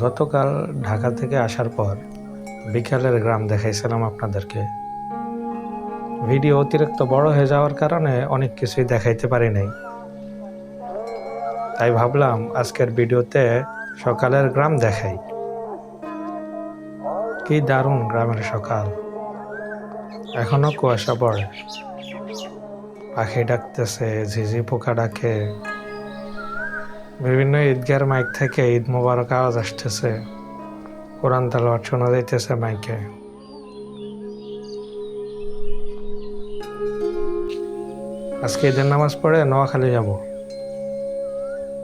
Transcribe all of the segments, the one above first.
গতকাল ঢাকা থেকে আসার পর বিকালের গ্রাম দেখাইছিলাম আপনাদেরকে। ভিডিও অতিরিক্ত বড় হয়ে যাওয়ার কারণে অনেক কিছুই দেখাইতে পারি নাই, তাই ভাবলাম আজকের ভিডিওতে সকালের গ্রাম দেখাই। কি দারুণ গ্রামের সকাল, এখনো কুয়াশা পড়ে, পাখি ডাকতেছে, ঝিঝি পোকা ডাকে, বিভিন্ন ঈদগার মাইক থেকে ঈদ মোবারক আওয়াজ আসতেছে, কোরআন তেলাওয়াত শোনা যাইতেছে মাইকে। আজকে ঈদের নামাজ পড়ে নোয়াখালী যাব।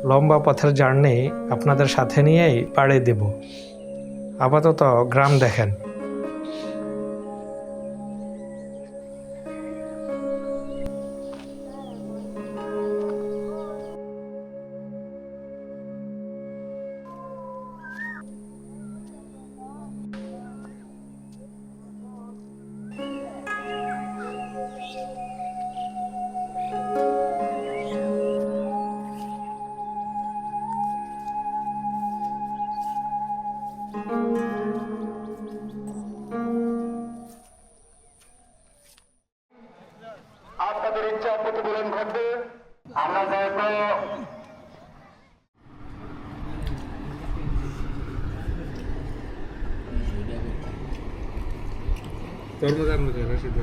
লম্বা পথের জার্নি আপনাদের সাথে নিয়েই পাড়ি দেব। আপাতত গ্রাম দেখেন। আপনাদের ইচ্ছা প্রতিফলন ঘটবে। আমরা যেহেতু তরমুজার মধ্যে রশিদ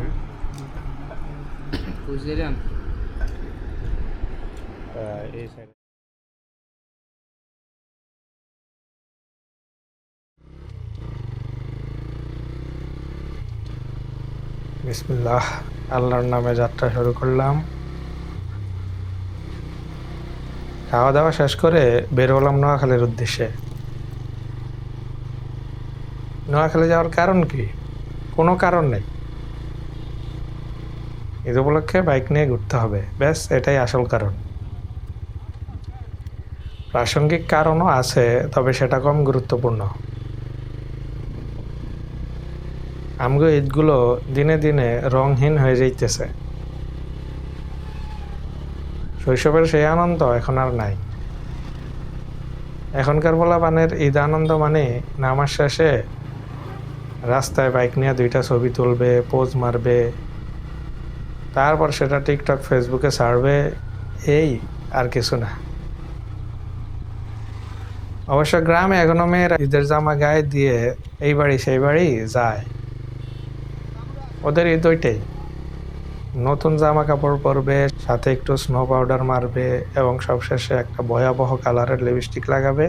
বুঝলাম এই সাইড বিসমিল্লাহ, আল্লাহর নামে যাত্রা শুরু করলাম। খাওয়া দাওয়া শেষ করে বের হলাম নোয়াখালীর উদ্দেশ্যে। নোয়াখালী যাওয়ার কারণ কি? কোনো কারণ নেই, ঈদ উপলক্ষে বাইক নিয়ে ঘুরতে হবে, ব্যাস এটাই আসল কারণ। প্রাসঙ্গিক কারণও আছে, তবে সেটা কম গুরুত্বপূর্ণ। আমগো ঈদগুলো দিনে দিনে রংহীন হয়ে যাইতেছে। শৈশবের সেই আনন্দ এখন আর নাই। এখনকার পোলাপানের ঈদ আনন্দ মানে নামাজ শেষে রাস্তায় বাইক নিয়ে 2টা ছবি তুলবে, পোজ মারবে, তারপর সেটা টিকটক ফেসবুকে ছাড়বে, এই আর কিছু না। অবশ্য গ্রামে এখনো মেয়েরা ঈদের জামা গায়ে দিয়ে এই বাড়ি সেই বাড়ি যায়। ওদের ঈদ ওইটাই, নতুন জামা কাপড় পরবে, সাথে একটু স্নো পাউডার মারবে এবং সবশেষে একটা ভয়াবহ কালারের লিপস্টিক লাগাবে,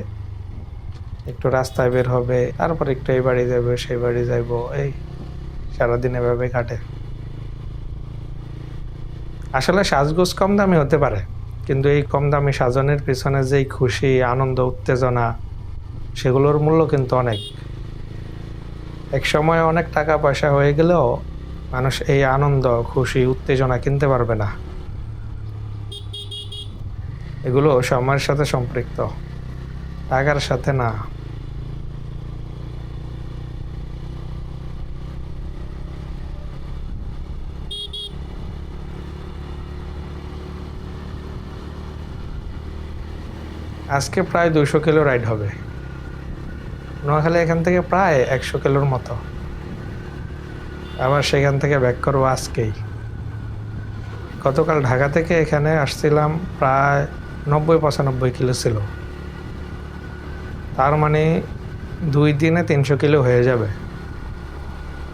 একটু রাস্তায় বের হবে, তারপর একটু এই বাড়ি যাবে সেই বাড়ি যাইব, এই সারাদিন এভাবে কাটে। আসলে সাজগোজ কম দামি হতে পারে, কিন্তু এই কম দামি সাজনের পিছনে যেই খুশি, আনন্দ, উত্তেজনা, সেগুলোর মূল্য কিন্তু অনেক। এক সময় অনেক টাকা পয়সা হয়ে গেলেও মানুষ এই আনন্দ, খুশি, উত্তেজনা কিনতে পারবে না। এগুলো সময়ের সাথে সম্পৃক্ত, টাকার সাথে না। আজকে প্রায় 200 কিলো রাইড হবে। নোয়াখালী এখান থেকে প্রায় 100 কিলোর মতো। আবার সেখান থেকে ব্যাক করবো আজকেই। গতকাল ঢাকা থেকে এখানে আসছিলাম, প্রায় 90-95 কিলো ছিল। তার মানে 2 দিনে 300 কিলো হয়ে যাবে।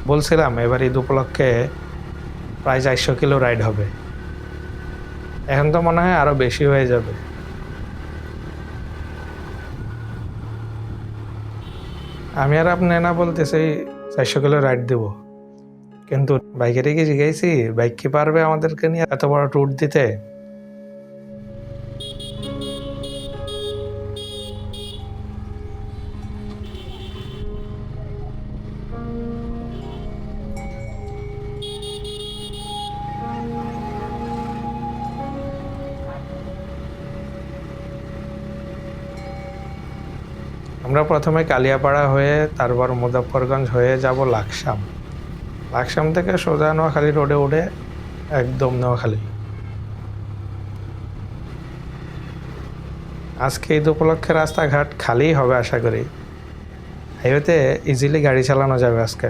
বলছিলাম এবার ঈদ উপলক্ষে প্রায় 400 কিলো রাইড হবে। এখন তো মনে হয় আরও বেশি হয়ে যাবে। আমি আর আপনি না বলতেছি 400 কিলো রাইড দেবো, কিন্তু বাইকেরই কি জিজ্ঞাসি বাইক কি পারবে আমাদেরকে নিয়ে এত বড় ট্যুর দিতে? আমরা প্রথমে কালিয়াপাড়া হয়ে তারপর মুজাফফরগঞ্জ হয়ে যাব লাকসাম। লাকসাম থেকে সোজা নোয়াখালী রোডে উঠে একদম নোয়াখালী। আজকে ঈদ উপলক্ষে রাস্তাঘাট খালিই হবে আশা করি। হাইওয়েতে ইজিলি গাড়ি চালানো যাবে আজকে।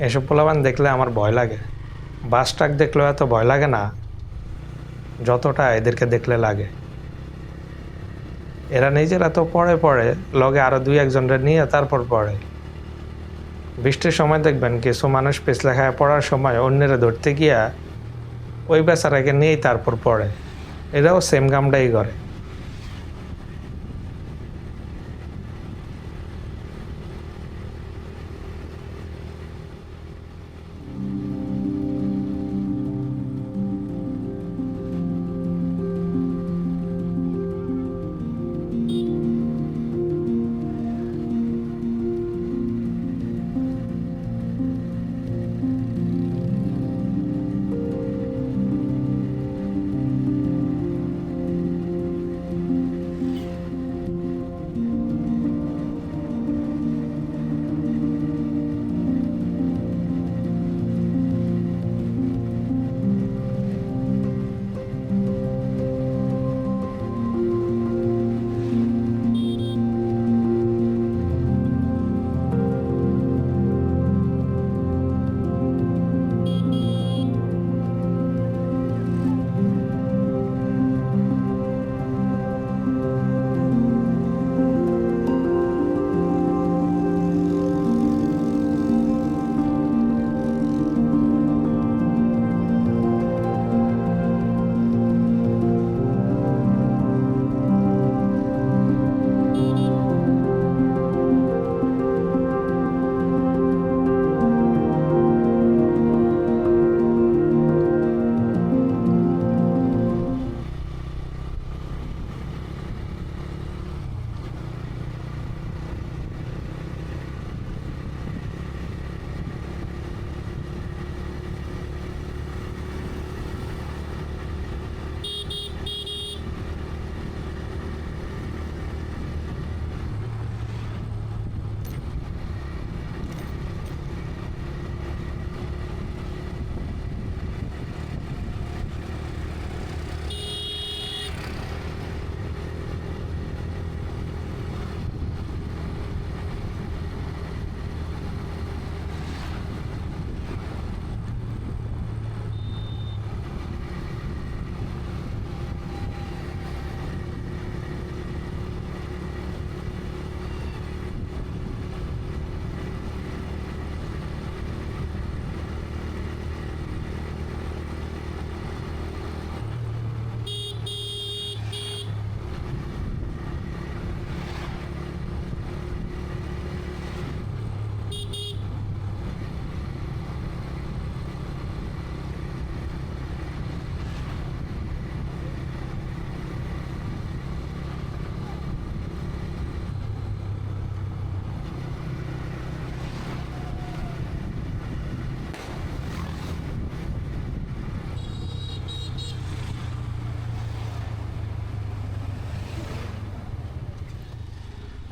এসব পোলাপান দেখলে আমার ভয় লাগে। বাস ট্রাক দেখলেও এত ভয় লাগে না যতটা এদেরকে দেখলে লাগে। এরা নিজেরা তো পড়ে লগে আরো 2-1জনরা নিয়ে তারপর পড়ে। বৃষ্টির সময় দেখবেন কিছু মানুষ পিছলে খায় পড়ার সময় অন্যেরা ধরতে গিয়া ওই বেচারাকে নিয়েই তারপর পড়ে। এরাও সেম কামটাই করে।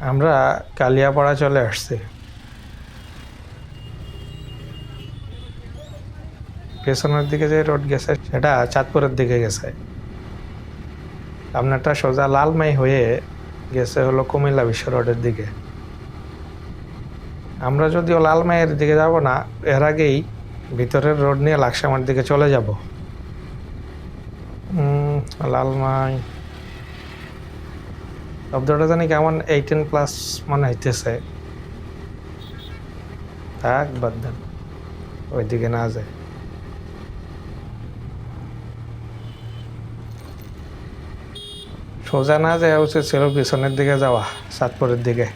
আমরা কালিয়াপাড়া চলে আসছি। পেছনের দিকে যে রোড গেছে সেটা চাঁদপুরের দিকে গেছে। আপনারটা সোজা লালমাই হয়ে গেছে হলো কুমিল্লা বিশ্ব রোডের দিকে। আমরা যদিও লালমাইয়ের দিকে যাব না, এর আগেই ভিতরের রোড নিয়ে লাকসামের দিকে চলে যাব। লালমাই শব্দটা জানি কেমন 18+ মনে হইতেছে। থাক, বাদ দেন, ওইদিকে না যায়। সোজা না যায় উচিত ছিল পিছনের দিকে যাওয়া, চাঁদপুরের দিকে।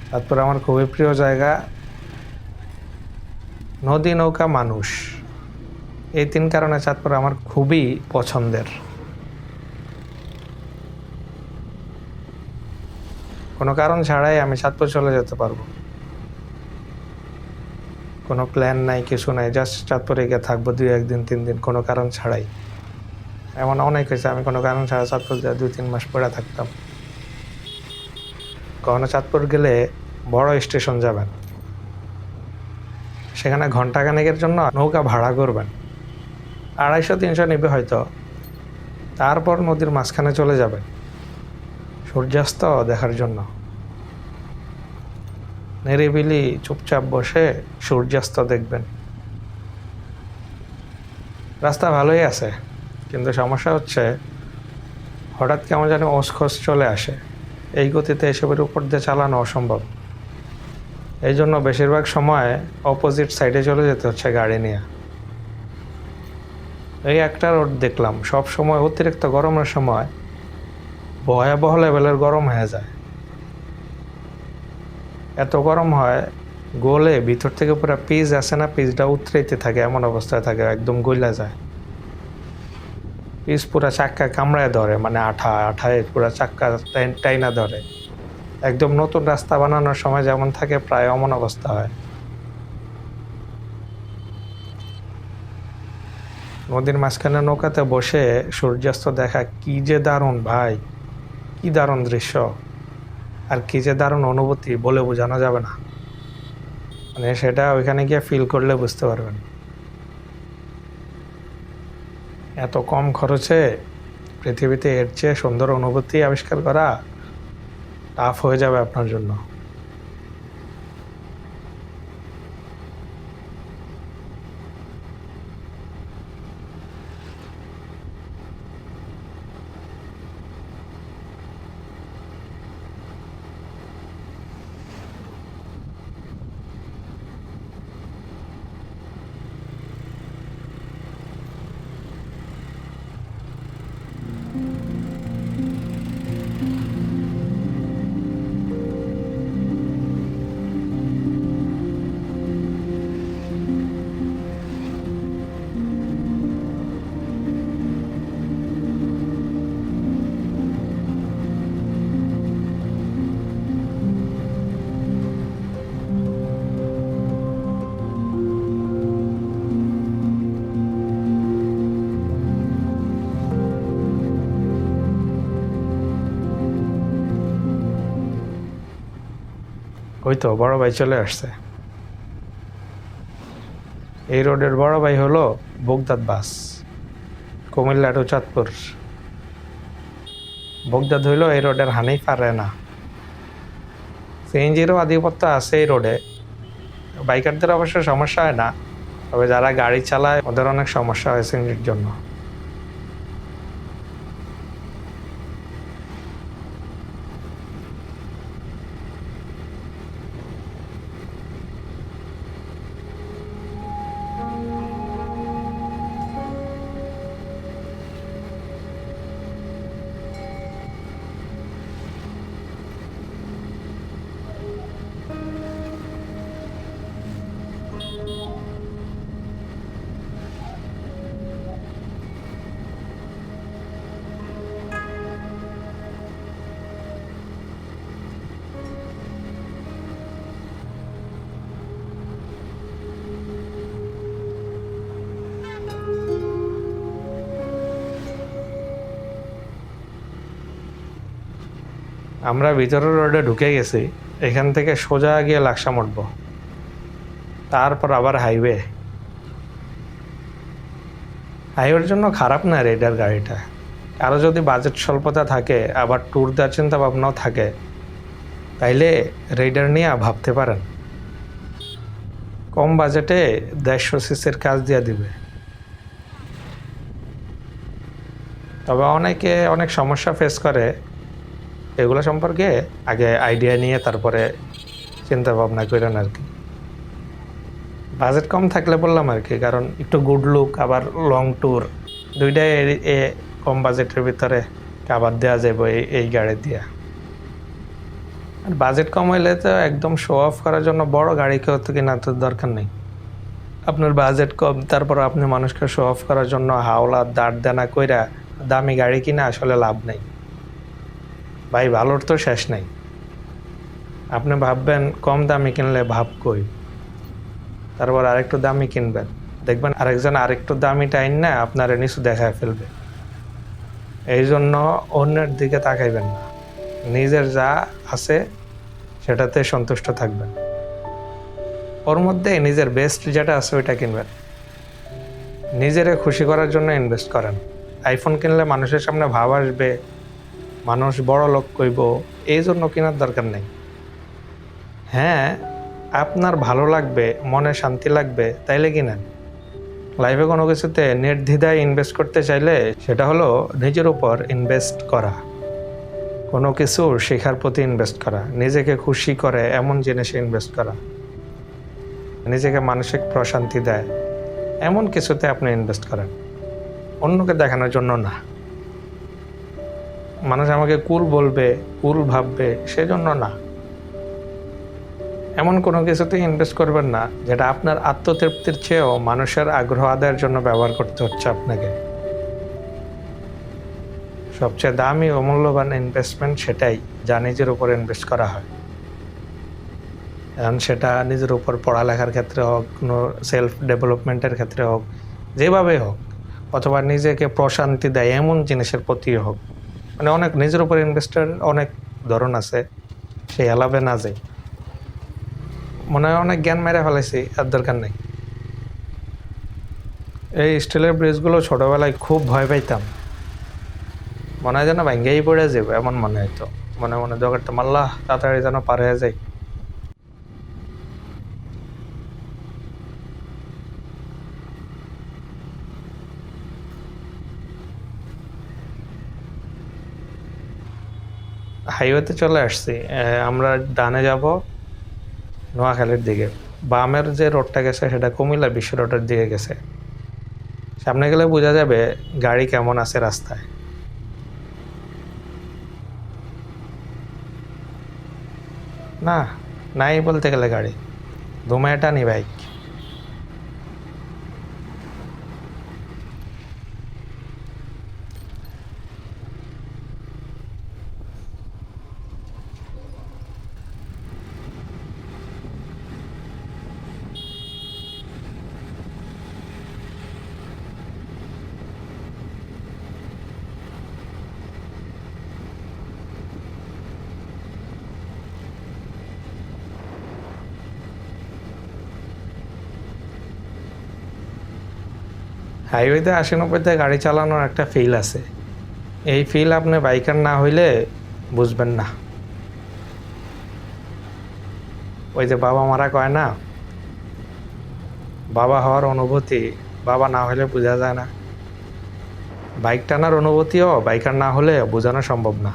চাঁদপুর আমার খুবই প্রিয় জায়গা। নদী, নৌকা, মানুষ, এই 3 কারণে চাঁদপুর আমার খুবই পছন্দের। কোনো কারণ ছাড়াই আমি চাঁদপুর চলে যেতে পারবো। কোনো প্ল্যান নাই, কিছু নাই, জাস্ট চাঁদপুরে গিয়ে থাকবো 2-1 দিন 3 দিন, কোনো কারণ ছাড়াই। এমন অনেক হয়েছে আমি কোনো কারণ ছাড়া চাঁদপুর যা 2-3 মাস পড়ে থাকতাম। কখনো চাঁদপুর গেলে বড় স্টেশন যাবেন, সেখানে ঘন্টাখানেকের জন্য নৌকা ভাড়া করবেন, 250-300 নেবে হয়তো। তারপর নদীর মাঝখানে চলে যাবেন সূর্যাস্ত দেখার জন্য। নিরিবিলি চুপচাপ বসে সূর্যাস্ত দেখবেন। রাস্তা ভালোই আছে, কিন্তু সমস্যা হচ্ছে হঠাৎ কেমন যেন ওসখোস চলে আসে। এই গতিতে এসবের উপর দিয়ে চালানো অসম্ভব। এই জন্য বেশিরভাগ সময় অপোজিট সাইডে চলে যেতে হচ্ছে গাড়ি নিয়ে। এই একটা রোড দেখলাম, সব সময় অতিরিক্ত গরমের সময় ভয়াবহ লেভেলের গরম হয়ে যায়। এত গরম হয় গোলে ভিতর থেকে পুরো পিচ আছে না, পিচটা উতরাইতে থাকে, এমন অবস্থায় থাকে, একদম গইলা যায়। পিচ পুরা চাক্কা কামড়ায় ধরে, মানে আঠায় পুরা চাক্কা টাইনা ধরে। একদম নতুন রাস্তা বানানোর সময় যেমন থাকে প্রায় অমন অবস্থা হয়। নদীর মাঝখানে নৌকাতে বসে সূর্যাস্ত দেখা কি যে দারুণ ভাই, কি দারুণ দৃশ্য, আর কি যে দারুণ অনুভূতি বলে বোঝানো যাবে না। মানে সেটা ওইখানে গিয়ে ফিল করলে বুঝতে পারবেন। এত কম খরচে পৃথিবীতে এর চেয়ে সুন্দর অনুভূতি আবিষ্কার করা টাফ হয়ে যাবে আপনার জন্য। ওই তো বড় ভাই চলে আসছে। এই রোডের বড় ভাই হলো বগদাদ বাস, কুমিল্লা টু চাঁদপুর। বগদাদ হইল এই রোডের হানিফা রেনা। সিএনজিরও আধিপত্য আছে এই রোডে। বাইকারদের অবশ্য সমস্যা হয় না, তবে যারা গাড়ি চালায় ওদের অনেক সমস্যা হয় সিএনজির জন্য। আমরা ভিতরের রোডে ঢুকে গেছি, এখান থেকে সোজা গিয়ে লাকসাম উঠবো, তারপর আবার হাইওয়ের জন্য খারাপ না রেডার গাড়িটা। কারো যদি বাজেট স্বল্পতা থাকে, আবার ট্যুর দেওয়ার চিন্তা ভাবনাও থাকে, তাইলে রেডার নিয়ে ভাবতে পারেন। কম বাজেটে 150 সিসির কাজ দিয়ে দিবে। তবে অনেকে অনেক সমস্যা ফেস করে, এগুলো সম্পর্কে আগে আইডিয়া নিয়ে তারপরে চিন্তা ভাবনা করেন আর কি। বাজেট কম থাকলে বললাম আর কি, কারণ একটু গুড লুক আবার লং ট্যুর দুইটাই কম বাজেটের ভিতরে কাবার দেওয়া যাবে এই গাড়ি দিয়া। আর বাজেট কম হইলে তো একদম শো অফ করার জন্য বড় গাড়ি কেউ তো কেনার তো দরকার নেই। আপনার বাজেট কম, তারপর আপনি মানুষকে শো অফ করার জন্য হাওলা দাঁড় দানা কইরা দামি গাড়ি কিনা আসলে লাভ নেই ভাই, ভালোর তো শেষ নেই। আপনি ভাববেন কম দামি কিনলে ভাব কই, তারপর আরেকটু দামি কিনবেন, দেখবেন আরেকজন আরেকটু দামি টাইন না আপনার নিচু দেখায় ফেলবে। এই জন্য অন্যের দিকে তাকাইবেন না, নিজের যা আছে সেটাতে সন্তুষ্ট থাকবেন। ওর মধ্যে নিজের বেস্ট যেটা আছে ওইটা কিনবেন। নিজেরে খুশি করার জন্য ইনভেস্ট করেন। আইফোন কিনলে মানুষের সামনে ভাব আসবে, মানুষ বড় লোক কইব, এই জন্য কেনার দরকার নেই। হ্যাঁ, আপনার ভালো লাগবে, মনে শান্তি লাগবে, তাইলে কিনেন। লাইফে কোনো কিছুতে নির্দ্বিধায় ইনভেস্ট করতে চাইলে সেটা হলো নিজের উপর ইনভেস্ট করা, কোনো কিছু শেখার প্রতি ইনভেস্ট করা, নিজেকে খুশি করে এমন জিনিসে ইনভেস্ট করা, নিজেকে মানসিক প্রশান্তি দেয় এমন কিছুতে আপনি ইনভেস্ট করেন, অন্যকে দেখানোর জন্য না। মানুষ আমাকে কুল বলবে, কুল ভাববে সেজন্য না। এমন কোনো কিছুতে ইনভেস্ট করবেন না যেটা আপনার আত্মতৃপ্তির চেয়েও মানুষের আগ্রহ আদায়ের জন্য ব্যবহার করতে হচ্ছে আপনাকে। সবচেয়ে দামি ও মূল্যবান ইনভেস্টমেন্ট সেটাই যা নিজের উপর ইনভেস্ট করা হয়। এখন সেটা নিজের উপর পড়ালেখার ক্ষেত্রে হোক, কোনো সেলফ ডেভেলপমেন্টের ক্ষেত্রে হোক, যেভাবে হোক, অথবা নিজেকে প্রশান্তি দেয় এমন জিনিসের প্রতি হোক, মানে অনেক নিজের উপর ইনভেস্টের অনেক ধরন আছে, সেই আলাপে না যাই। মনে হয় অনেক জ্ঞান মেরে ফেলাইছি, আর দরকার নেই। এই স্টিলের ব্রিজগুলো ছোটোবেলায় খুব ভয় পাইতাম, মনে হয় যেন ভাঙ্গেই পড়ে যাবে এমন মনে হতো। মনে মনে দরকারটা মাল্লা তাড়াতাড়ি যেন পার হয়ে যায়। হাইওয়েতে চলে আসছি, আমরা ডানে যাব নোয়াখালীর দিকে। বামের যে রোডটা গেছে সেটা কুমিল্লা বিশ্ব রোডের দিকে গেছে। সামনে গেলে বোঝা যাবে গাড়ি কেমন আছে রাস্তায়। না, নাই বলতে গেলে গাড়ি ধুমায় টানি বাইক। হাইওয়েতে 80-90তে গাড়ি চালানোর একটা ফিল আছে, এই ফিল আপনি বাইকার না হইলে বুঝবেন না। ওই যে বাবা মারা কয় না, বাবা হওয়ার অনুভূতি বাবা না হলে বোঝা যায় না, বাইক টানার অনুভূতিও বাইকার না হলে বোঝানো সম্ভব না।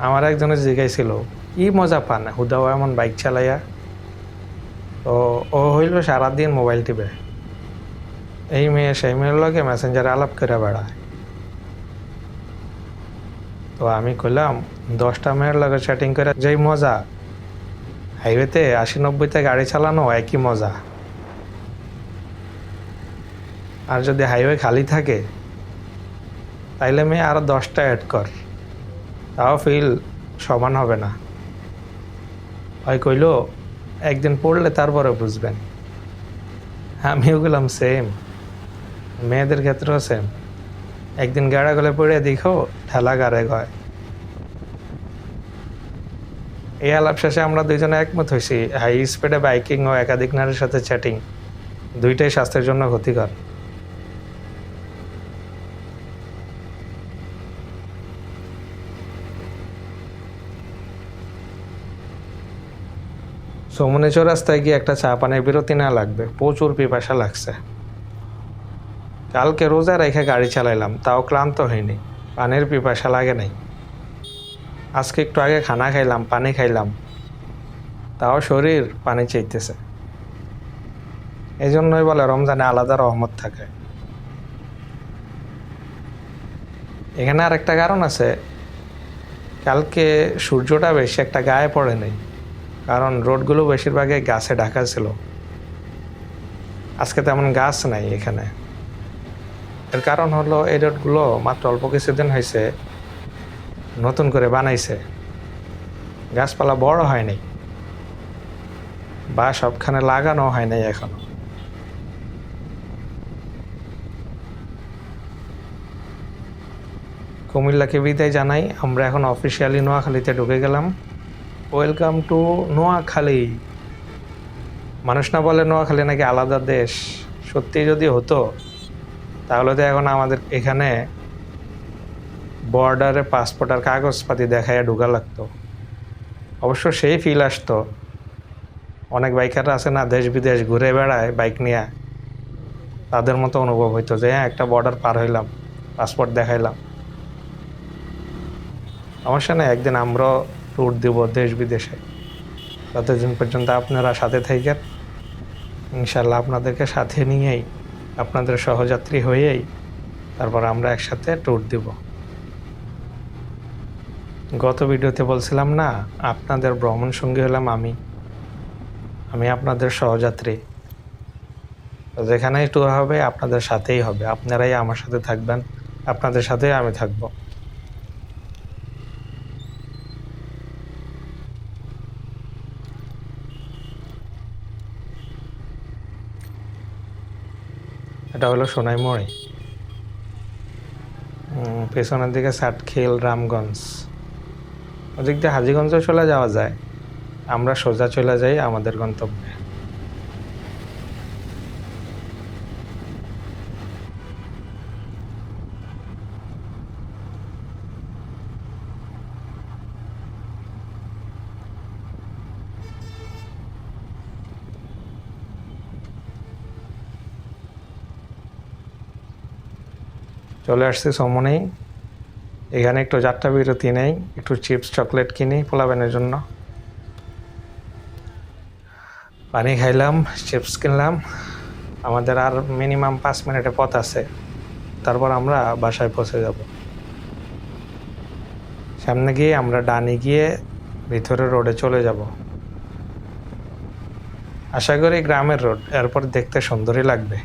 আমার একজনে জিজ্ঞাসিল কি মজা পান হুদাও এমন বাইক চালাইয়া, তো ও হইল সারাদিন মোবাইল টিপে, এই মেয়ে সেই মেয়ের লগে মেসেঞ্জারে আলাপ করে বেড়ায়। তো আমি কইলাম 10টা মেয়ের লগে চ্যাটিং করে যেই মজা, হাইওয়েতে 80-90তে গাড়ি চালানো একই মজা। আর যদি হাইওয়ে খালি থাকে তাইলে মেয়ে আরো 10টা অ্যাড কর, তাও ফিল সমান হবে না। হয় কইল একদিন পড়লে তারপরে বুঝবেন। আমিও গেলাম সেম, মেয়েদের ক্ষেত্রেও সেম। একদিন গাড়া গলে পড়ে দেখো ঠেলা গাড়ে গয়, এই আলাপ শেষে আমরা দুইজনে একমত হয়েছি হাই স্পিডে বাইকিং ও একাধিক নারীর সাথে চ্যাটিং দুইটাই স্বাস্থ্যের জন্য ক্ষতিকর। সমনে চৌরাস্তায় গিয়ে একটা চা পানের বিরতি না লাগবে, প্রচুর পিপাসা লাগছে। কালকে রোজা রেখে গাড়ি চালাইলাম, তাও ক্লান্ত হয়নি, পানির পিপাসা লাগে নাই। আজকে একটু আগে খানা খাইলাম, পানি খাইলাম, তাও শরীর পানি চাইতেছে। এই জন্যই বলে রমজানে আলাদা রহমত থাকে। এখানে আরেকটা কারণ আছে, কালকে সূর্যটা বেশি একটা গায়ে পড়ে নেই, কারণ রোডগুলো বেশিরভাগই গাছে ঢাকা ছিল। আজকে তেমন গাছ নাই এখানে। এর কারণ হলো এই রোডগুলো মাত্র অল্প কিছুদিন হয়েছে নতুন করে বানাইছে, গাছপালা বড় হয়নি বা সবখানে লাগানো হয় নাই এখনো। কুমিল্লাকে বিদায় জানাই, আমরা এখন অফিসিয়ালি নোয়াখালীতে ঢুকে গেলাম। Welcome to Noakhali. মানুষ না বলে নোয়াখালী নাকি আলাদা দেশ, সত্যি যদি হতো তাহলে তো এখন আমাদের এখানে বর্ডারে পাসপোর্ট আর কাগজপাতি দেখাইয়া ঢুকা লাগতো। অবশ্য সেই ফিল আসতো। অনেক বাইকাররা আছে না, দেশ বিদেশ ঘুরে বেড়ায় বাইক নিয়ে, তাদের মতো অনুভব হইতো যে হ্যাঁ একটা বর্ডার পার হইলাম, পাসপোর্ট দেখাইলাম। সমস্যা নেই, একদিন আমরাও ট্যুর দিব দেশ বিদেশে। ততদিন পর্যন্ত আপনারা সাথে থাকেন, ইনশাল্লাহ আপনাদেরকে সাথে নিয়েই, আপনাদের সহযাত্রী হয়েই তারপর আমরা একসাথে ট্যুর দিব। গত ভিডিওতে বলছিলাম না, আপনাদের ভ্রমণ সঙ্গী হলাম আমি আপনাদের সহযাত্রী। যেখানেই ট্যুর হবে আপনাদের সাথেই হবে, আপনারাই আমার সাথে থাকবেন, আপনাদের সাথেই আমি থাকব। এটা হলো সোনাইমুড়ি, পেছনের দিকে সাতখিল, রামগঞ্জ, ওদিক দিয়ে হাজীগঞ্জও চলে যাওয়া যায়। আমরা সোজা চলে যাই আমাদের গন্তব্যে। চলে আসছি সমনেই। এখানে একটু যাত্রা বিরতি নেই, একটু চিপস চকলেট কিনি পোলাবেনের জন্য। পানি খাইলাম, চিপস কিনলাম। আমাদের আর মিনিমাম 5 মিনিটের পথ আছে, তারপর আমরা বাসায় পৌঁছে যাব। সামনে গিয়ে আমরা ডানে গিয়ে ভিতরে রোডে চলে যাব। আশা করি গ্রামের রোড, এরপর দেখতে সুন্দরই লাগবে।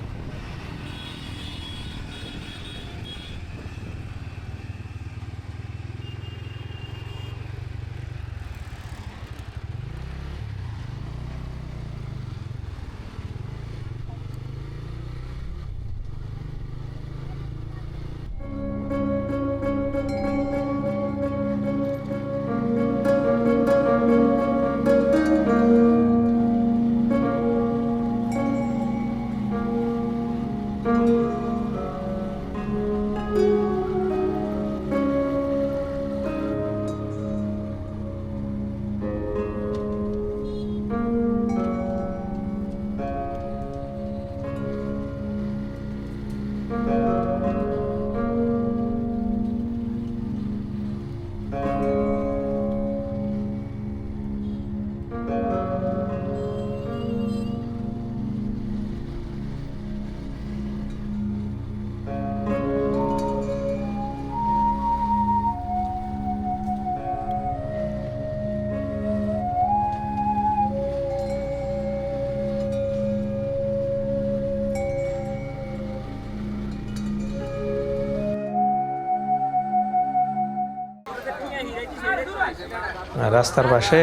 রাস্তার পাশে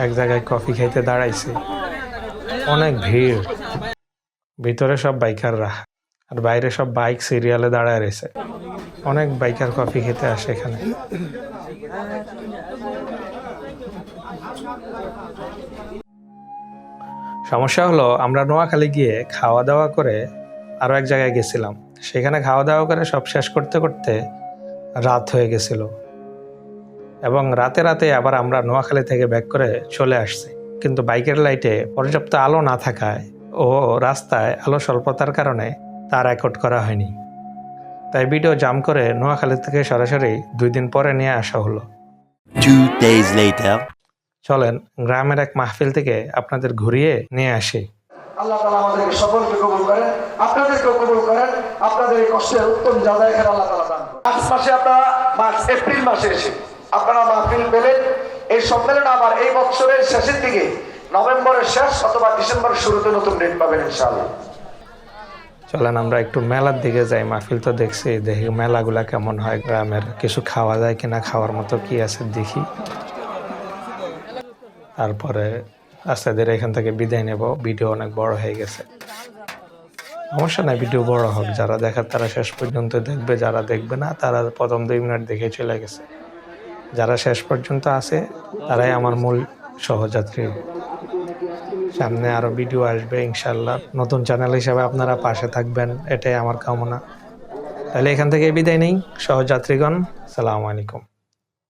এক জায়গায় কফি খাইতে দাঁড়াইছি, অনেক ভিড়। ভিতরে সব বাইকাররা আর বাইরে সব বাইক সিরিয়ালে দাঁড়ায় রয়েছে। অনেক বাইকার কফি খেতে আসে এখানে। সমস্যা হলো আমরা নোয়াখালী গিয়ে খাওয়া দাওয়া করে আরও এক জায়গায় গেছিলাম। সেখানে খাওয়া দাওয়া করে সব শেষ করতে করতে রাত হয়ে গেছিল এবং রাতে রাতে আবার আমরা নোয়াখালী থেকে ব্যাক করে চলে আসছি। কিন্তু বাইকের লাইটে পর্যাপ্ত আলো না থাকায় ও রাস্তায় আলো স্বল্পতার কারণে তা রেকর্ড করা হয়নি। তাই ভিডিও জাম করে নোয়াখালী থেকে সরাসরি 2 দিন পরে নিয়ে আসা হলো। 2 days later. চলেন গ্রামের এক মাহফিল থেকে আপনাদের ঘুরিয়ে নিয়ে আসি। আল্লাহ তাআলা আমাদেরকে সকলকে কবুল করেন, আপনাদেরকেও কবুল করেন। আপনাদের এই কষ্টের উত্তম যাজা এখানে আল্লাহ তাআলা দান করেন। মার্চ মাসে আপনারা এপ্রিল মাসে এসে আপনারা মাহফিল পেলেন। এই সম্মেলন আবার এই বছরের শেষের দিকে নভেম্বরের শেষ অথবা ডিসেম্বরের শুরুতে নতুন ডেট পাবেন ইনশাআল্লাহ। চলেন আমরা একটু মেলার দিকে যাই। মাহফিল তো দেখছি, দেখি মেলাগুলা কেমন হয়, গ্রামের কিছু খাওয়া যায় কিনা, খাওয়ার মতো কি আছে দেখি, তারপরে আস্তে এখান থেকে বিদায় নেব। ভিডিও অনেক বড় হয়ে গেছে, সমস্যা নাই, ভিডিও বড় হোক। যারা দেখার তারা শেষ পর্যন্ত দেখবে, যারা দেখবে না তারা প্রথম 2 মিনিট দেখে চলে গেছে। যারা শেষ পর্যন্ত আছে তারাই আমার মূল সহযাত্রী। সামনে আরো ভিডিও আসবে ইনশাল্লাহ। নতুন চ্যানেল হিসাবে আপনারা পাশে থাকবেন, এটাই আমার কামনা। তাহলে এখান থেকে বিদায় নেই সহযাত্রীগণ। আসসালামু আলাইকুম।